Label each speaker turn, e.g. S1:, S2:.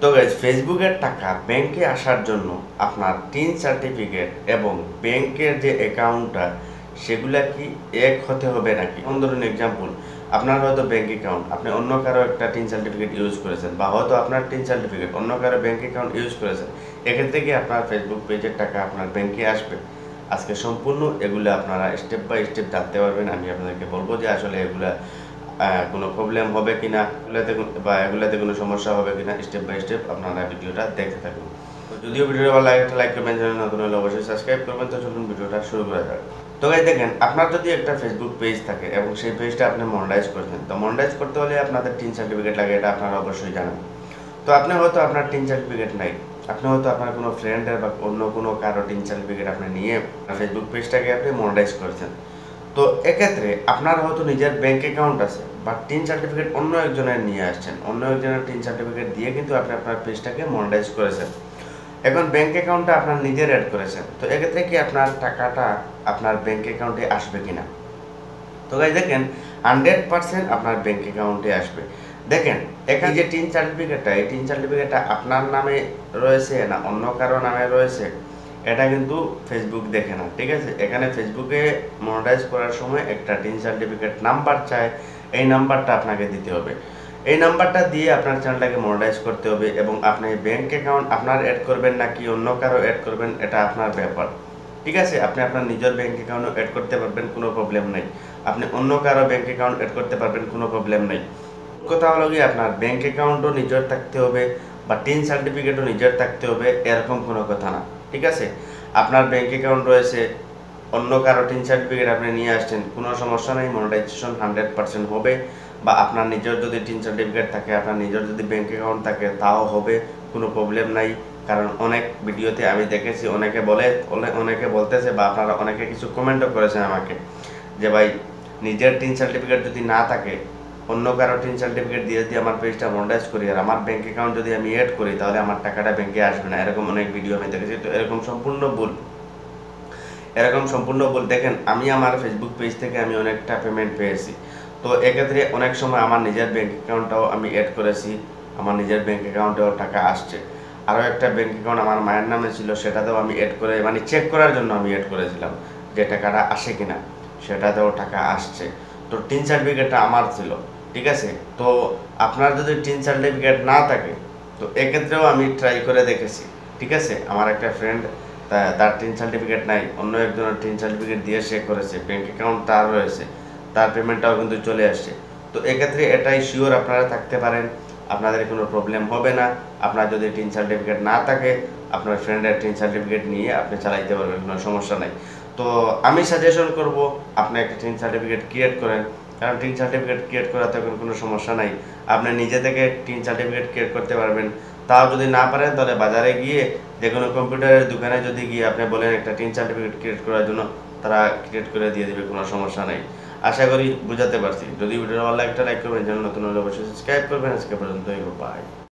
S1: তো গাইজ ফেসবুকের টাকা ব্যাংকে আসার জন্য আপনার টিন সার্টিফিকেট এবং ব্যাংকের যে অ্যাকাউন্টটা সেগুলা কি এক হতে হবে নাকি? যেমন ধরুন এক্সাম্পল, আপনার হয়তো ব্যাংক অ্যাকাউন্ট আপনি অন্য কারো একটা টিন সার্টিফিকেট ইউজ করেছেন, বা হয়তো আপনার টিন সার্টিফিকেট অন্য কারো ব্যাংক অ্যাকাউন্ট ইউজ করেছেন, এক্ষেত্রে কি আপনার ফেসবুক পেজের টাকা আপনার ব্যাংকে আসবে? আজকে সম্পূর্ণ এগুলো আপনারা স্টেপ বাই স্টেপ জানতে পারবেন। আমি আপনাদেরকে বলবো যে আসলে এগুলা কোনো প্রবলেম হবে কিনা, এগুলাতে কোনো সমস্যা হবে কিনা, স্টেপ বাই স্টেপ আপনারা ভিডিওটা দেখতে থাকুন। তো যদিও ভিডিওটা ভালো লাগে একটা লাইক করবেন, চ্যানেল নতুন হলে অবশ্যই সাবস্ক্রাইব করবেন। তো চলুন ভিডিওটা শুরু করা যাক। তো গাইস দেখেন, আপনার যদি একটা ফেসবুক পেজ থাকে এবং সেই পেজটা আপনি মনিটাইজ করছেন, তো মনিটাইজ করতে হলে আপনাদের টিন সার্টিফিকেট লাগে, এটা আপনারা অবশ্যই জানেন। তো আপনি হয়তো আপনার টিন সার্টিফিকেট নাই, আপনি হয়তো আপনার কোনো ফ্রেন্ডের বা অন্য কোনো কারো টিন সার্টিফিকেট আপনি নিয়ে ফেসবুক পেজটাকে আপনি মনিটাইজ করছেন। তো এক্ষেত্রে আপনার হয়তো নিজের ব্যাংক অ্যাকাউন্ট আছে, বা টিন সার্টিফিকেট অন্য একজনের নিয়ে আসছেন, অন্য একজনের টিন সার্টিফিকেট দিয়ে কিন্তু আপনি আপনার পেজটাকে মনিটাইজ করেছেন। এখন ব্যাংক অ্যাকাউন্টটা আপনার নিজের অ্যাড করেছেন, তো এক্ষেত্রে কি আপনার টাকাটা আপনার ব্যাংক অ্যাকাউন্টে আসবে কিনা? তো গাইস দেখেন, 100% আপনার ব্যাংক অ্যাকাউন্টে আসবে। দেখেন, এখানে যে টিন সার্টিফিকেটটা, এই টিন সার্টিফিকেটটা আপনার নামে রয়েছে না অন্য কারো নামে রয়েছে, এটা কিন্তু ফেসবুক দেখে না, ঠিক আছে? এখানে ফেসবুকে মনিটাইজ করার সময় একটা টিন সার্টিফিকেট নাম্বার চায়, এই নাম্বারটা আপনাকে দিতে হবে। এই নাম্বারটা দিয়ে আপনার চ্যানেলটাকে মনিটাইজ করতে হবে, এবং আপনি ব্যাংক অ্যাকাউন্ট আপনার অ্যাড করবেন নাকি অন্য কারো অ্যাড করবেন, এটা আপনার ব্যাপার, ঠিক আছে? আপনি আপনার নিজের ব্যাংক অ্যাকাউন্টও অ্যাড করতে পারবেন, কোনো প্রবলেম নেই। আপনি অন্য কারো ব্যাংক অ্যাকাউন্ট অ্যাড করতে পারবেন, কোনো প্রবলেম নেই। কথা হলো কি, আপনার ব্যাংক অ্যাকাউন্টও নিজের থাকতে হবে বা টিন সার্টিফিকেটও নিজের থাকতে হবে, এরকম কোনো কথা না, ঠিক আছে? আপনার ব্যাংক অ্যাকাউন্ট রয়েছে, অন্য কারো টিন সার্টিফিকেট আপনি নিয়ে আসছেন, কোনো সমস্যা নেই, মনিটাইজেশন 100% হবে। বা আপনার নিজের যদি টিন সার্টিফিকেট থাকে, আপনার নিজের যদি ব্যাংক অ্যাকাউন্ট থাকে, তাও হবে, কোনো প্রবলেম নাই। কারণ অনেক ভিডিওতে আমি দেখেছি অনেকে বলতেছে, বা আপনারা অনেকে কিছু কমেন্টও করেছেন আমাকে, যে ভাই নিজের টিন সার্টিফিকেট যদি না থাকে, অন্য কারো টিন সার্টিফিকেট দিয়ে দিয়ে আমার পেজটা মনিটাইজ করি, আর আমার ব্যাংক অ্যাকাউন্ট যদি আমি অ্যাড করি, তাহলে আমার টাকাটা ব্যাংকে আসবে না, এরকম অনেক ভিডিও আমি দেখেছি। তো এরকম সম্পূর্ণ ভুল, দেখেন, আমি আমার ফেসবুক পেজ থেকে আমি অনেকটা পেমেন্ট পেয়েছি। তো এক্ষেত্রে অনেক সময় আমার নিজের ব্যাংক অ্যাকাউন্টটাও আমি অ্যাড করেছি, আমার নিজের ব্যাংক অ্যাকাউন্টেও টাকা আসছে। আরও একটা ব্যাংক অ্যাকাউন্ট আমার মায়ের নামে ছিল, সেটাতেও আমি অ্যাড করে, মানে চেক করার জন্য আমি অ্যাড করেছিলাম যে টাকাটা আসে কিনা, সেটাতেও টাকা আসছে। তো টিন সার্টিফিকেটটা আমার ছিল, ঠিক আছে? তো আপনার যদি টিন সার্টিফিকেট না থাকে, তো এক্ষেত্রেও আমি ট্রাই করে দেখেছি, ঠিক আছে? আমার একটা ফ্রেন্ড, তার টিন সার্টিফিকেট নাই, অন্য একজনের টিন সার্টিফিকেট দিয়ে সে করেছে, ব্যাংক অ্যাকাউন্ট তার রয়েছে, তার পেমেন্টটাও কিন্তু চলে আসছে। তো এক্ষেত্রে এটাই শিওর আপনারা থাকতে পারেন, আপনাদের কোনো প্রবলেম হবে না। আপনার যদি টিন সার্টিফিকেট না থাকে, আপনার ফ্রেন্ডের টিন সার্টিফিকেট নিয়ে আপনি চালাইতে পারবেন, কোনো সমস্যা নাই। তো আমি সাজেশন করব, আপনি একটা টিন সার্টিফিকেট ক্রিয়েট করেন, কারণ টিন সার্টিফিকেট ক্রিয়েট করাতে কোনো সমস্যা নাই। আপনি নিজে থেকে টিন সার্টিফিকেট ক্রিয়েট করতে পারবেন। তাও যদি না পারেন, তাহলে বাজারে গিয়ে যে কোনো কম্পিউটারের দোকানে যদি গিয়ে আপনি বলেন একটা টিন সার্টিফিকেট ক্রিয়েট করার জন্য, তারা ক্রিয়েট করে দিয়ে দেবে, কোনো সমস্যা নেই। আশা করি বুঝাতে পারছি। যদি ভিডিওটা ভালো লাগে একটা লাইক করবেন, চ্যানেল নতুন হলে অবশ্যই সাবস্ক্রাইব করবেন। আজকে পর্যন্ত, বাই।